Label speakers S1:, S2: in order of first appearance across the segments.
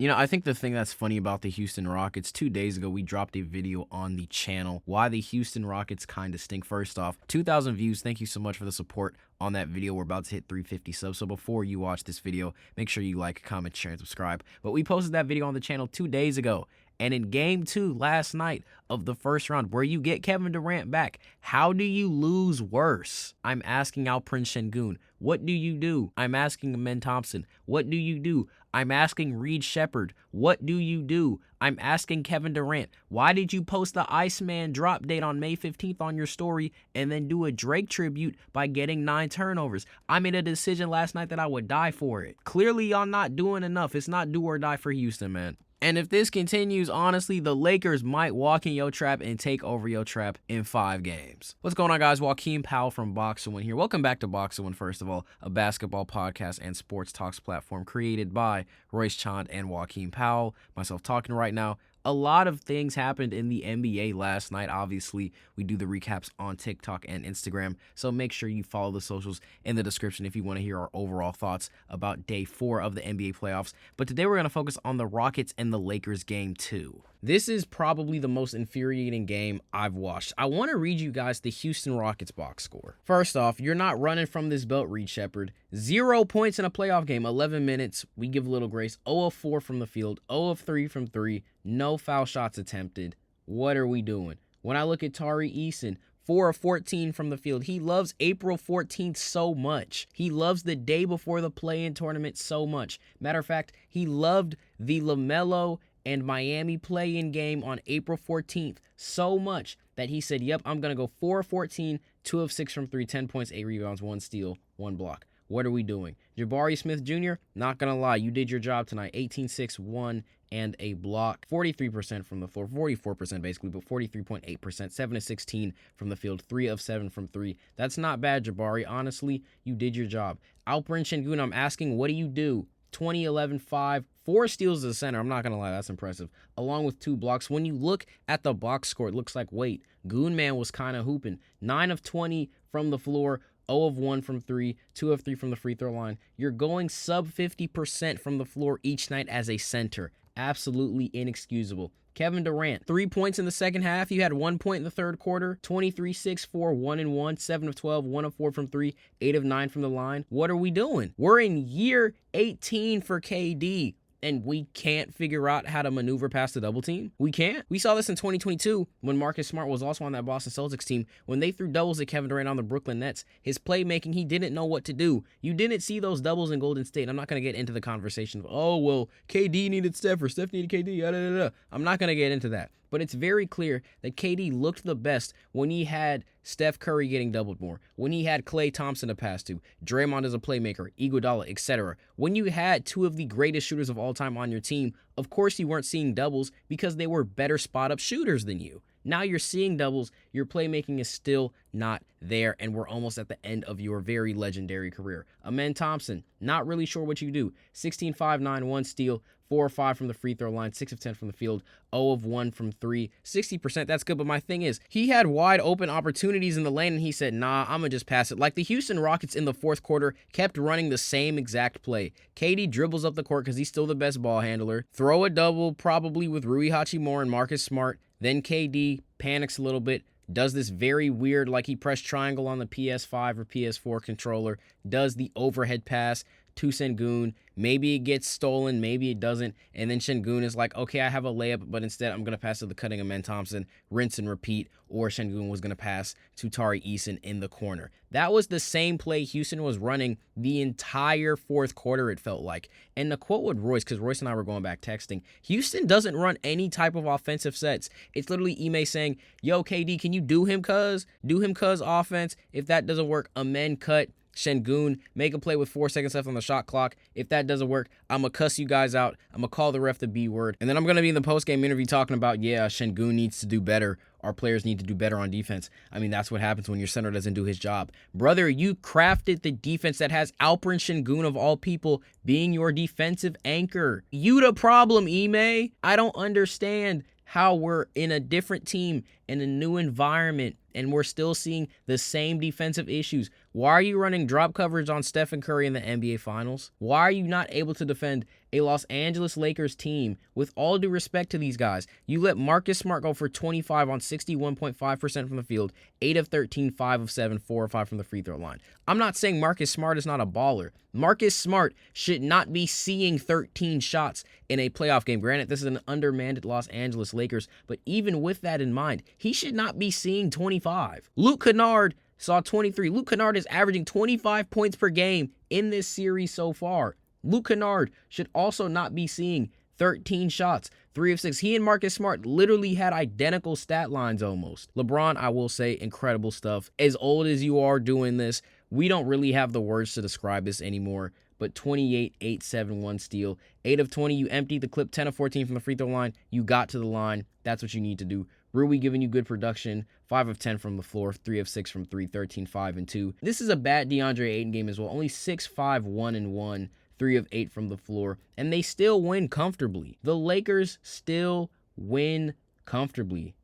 S1: You know, I think the thing that's funny about the Houston Rockets, 2 days ago, we dropped a video on the channel why the Houston Rockets kind of stink. First off, 2,000 views. Thank you so much for the support on that video. We're about to hit 350 subs. So before you watch this video, make sure you like, comment, share, and subscribe. But we posted that video on the channel 2 days ago. And in game 2 last night of the first round, where you get Kevin Durant back, how do you lose worse? I'm asking Alperen Sengun, what do you do? I'm asking Amen Thompson, what do you do? I'm asking Reed Shepherd, what do you do? I'm asking Kevin Durant, why did you post the Iceman drop date on May 15th on your story and then do a Drake tribute by getting 9 turnovers? I made a decision last night that I would die for it. Clearly, y'all not doing enough. It's not do or die for Houston, man. And if this continues, honestly, the Lakers might walk in your trap and take over your trap in 5 games. What's going on, guys? Joachim Powell from BoxInOne here. Welcome back to BoxInOne, first of all, a basketball podcast and sports talks platform created by Roischand and Joachim Powell. Myself talking right now. A lot of things happened in the NBA last night. Obviously, we do the recaps on TikTok and Instagram, so make sure you follow the socials in the description if you want to hear our overall thoughts about day 4 of the NBA playoffs. But today we're going to focus on the Rockets and the Lakers game 2. This is probably the most infuriating game I've watched. I want to read you guys the Houston Rockets box score. First off, you're not running from this belt, Reed Shepherd. 0 points in a playoff game, 11 minutes. We give a little grace. 0 of 4 from the field, 0 of 3 from 3. No foul shots attempted. What are we doing? When I look at Tari Eason, 4 of 14 from the field. He loves April 14th so much. He loves the day before the play-in tournament so much. Matter of fact, he loved the LaMelo and Miami play-in game on April 14th so much that he said, yep, I'm going to go 4 of 14, 2 of 6 from 3, 10 points, 8 rebounds, 1 steal, 1 block. What are we doing? Jabari Smith Jr., not going to lie, you did your job tonight. 18, 6, 1, and a block. 43% from the floor, 44% basically, but 43.8%. 7 of 16 from the field, 3 of 7 from 3. That's not bad, Jabari. Honestly, you did your job. Alperen Sengun, I'm asking, what do you do? 20, 11, 5, 4 steals as a center. I'm not going to lie, that's impressive. Along with 2 blocks. When you look at the box score, it looks like, wait, Goonman was kind of hooping. 9 of 20 from the floor, 0 of 1 from 3, 2 of 3 from the free throw line. You're going sub 50% from the floor each night as a center. Absolutely inexcusable. Kevin Durant, 3 points in the second half. You had 1 point in the third quarter. 23, 6, 4, 1 and 1, 7 of 12, 1 of 4 from 3, 8 of 9 from the line. What are we doing? We're in year 18 for KD. And we can't figure out how to maneuver past the double team? We can't. We saw this in 2022 when Marcus Smart was also on that Boston Celtics team. When they threw doubles at Kevin Durant on the Brooklyn Nets, his playmaking, he didn't know what to do. You didn't see those doubles in Golden State. I'm not going to get into the conversation of, oh, well, KD needed Steph or Steph needed KD. I'm not going to get into that. But it's very clear that KD looked the best when he had Steph Curry getting doubled more, when he had Klay Thompson to pass to, Draymond as a playmaker, Iguodala, etc. When you had 2 of the greatest shooters of all time on your team, of course you weren't seeing doubles because they were better spot-up shooters than you. Now you're seeing doubles, your playmaking is still not there, and we're almost at the end of your very legendary career. Amen Thompson, not really sure what you do. 16, 5, 9, 1 steal, 4 of 5 from the free throw line, 6 of 10 from the field, 0 of 1 from 3, 60%, that's good, but my thing is, he had wide open opportunities in the lane, and he said, nah, I'm gonna just pass it. Like the Houston Rockets in the fourth quarter kept running the same exact play. KD dribbles up the court because he's still the best ball handler, throw a double probably with Rui Hachimura and Marcus Smart, then KD panics a little bit, does this very weird, like he pressed triangle on the PS5 or PS4 controller, does the overhead pass to Sengun. Maybe it gets stolen, maybe it doesn't, and then Sengun is like, okay, I have a layup, but instead I'm going to pass to the cutting Amen Thompson, rinse and repeat, or Sengun was going to pass to Tari Eason in the corner. That was the same play Houston was running the entire fourth quarter, it felt like. And the quote with Royce, because Royce and I were going back texting, Houston doesn't run any type of offensive sets. It's literally Ime saying, yo, KD, can you do him cuz? Do him cuz offense. If that doesn't work, Amen cut. Sengun, make a play with 4 seconds left on the shot clock. If that doesn't work, I'm going to cuss you guys out. I'm going to call the ref the B word. And then I'm going to be in the post-game interview talking about, yeah, Sengun needs to do better. Our players need to do better on defense. I mean, that's what happens when your center doesn't do his job. Brother, you crafted the defense that has Alperen Sengun, of all people, being your defensive anchor. You the problem, Ime. I don't understand how we're in a different team, in a new environment, and we're still seeing the same defensive issues. Why are you running drop coverage on Stephen Curry in the NBA Finals? Why are you not able to defend a Los Angeles Lakers team? With all due respect to these guys, you let Marcus Smart go for 25 on 61.5% from the field, 8 of 13, 5 of 7, 4 of 5 from the free throw line. I'm not saying Marcus Smart is not a baller. Marcus Smart should not be seeing 13 shots in a playoff game. Granted, this is an undermanned Los Angeles Lakers, but even with that in mind, he should not be seeing 25. Luke Kennard saw 23. Luke Kennard is averaging 25 points per game in this series so far. Luke Kennard should also not be seeing 13 shots, 3 of 6. He and Marcus Smart literally had identical stat lines almost. LeBron, I will say, incredible stuff. As old as you are doing this, we don't really have the words to describe this anymore. But 28, 8, 7, 1 steal. 8 of 20, you emptied the clip. 10 of 14 from the free throw line. You got to the line. That's what you need to do. Rui giving you good production. 5 of 10 from the floor. 3 of 6 from 3. 13, 5, and 2. This is a bad DeAndre Ayton game as well. Only 6, 5, 1, and 1. 3 of 8 from the floor. And they still win comfortably. The Lakers still win comfortably.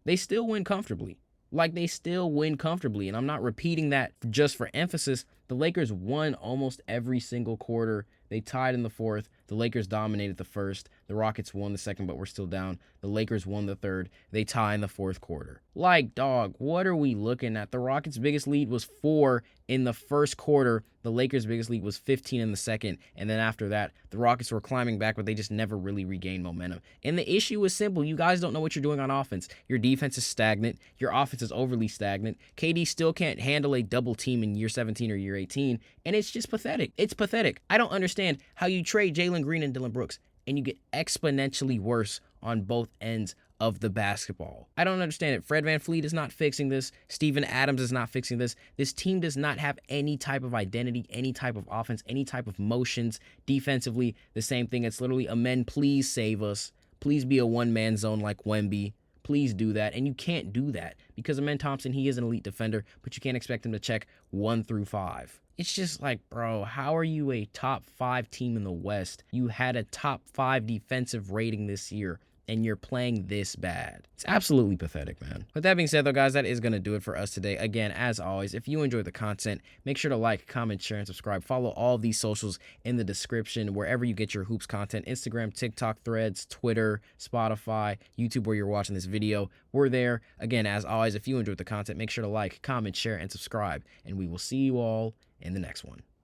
S1: They still win comfortably. Like, they still win comfortably. And I'm not repeating that just for emphasis. The Lakers won almost every single quarter. They tied in the fourth. The Lakers dominated the first. The Rockets won the second, but were still down. The Lakers won the third. They tie in the fourth quarter. Like, dog, what are we looking at? The Rockets' biggest lead was 4 in the first quarter. The Lakers' biggest lead was 15 in the second. And then after that, the Rockets were climbing back, but they just never really regained momentum. And the issue is simple. You guys don't know what you're doing on offense. Your defense is stagnant. Your offense is overly stagnant. KD still can't handle a double team in year 17 or year 18. And it's just pathetic. It's pathetic. I don't understand how you trade Jalen Green and Dillon Brooks and you get exponentially worse on both ends of the basketball. I don't understand it. Fred VanVleet is not fixing this. Steven Adams is not fixing this. This team does not have any type of identity, any type of offense, any type of motions. Defensively, the same thing. It's literally, Amen, please save us. Please be a one-man zone like Wemby. Please do that. And you can't do that because Amen Thompson, he is an elite defender, but you can't expect him to check 1 through 5. It's just like, bro, how are you a top 5 team in the West? You had a top 5 defensive rating this year, and you're playing this bad. It's absolutely pathetic, man. With that being said, though, guys, that is going to do it for us today. Again, as always, if you enjoyed the content, make sure to like, comment, share, and subscribe. Follow all of these socials in the description, wherever you get your hoops content. Instagram, TikTok, Threads, Twitter, Spotify, YouTube, where you're watching this video. We're there. Again, as always, if you enjoyed the content, make sure to like, comment, share, and subscribe. And we will see you all in the next one.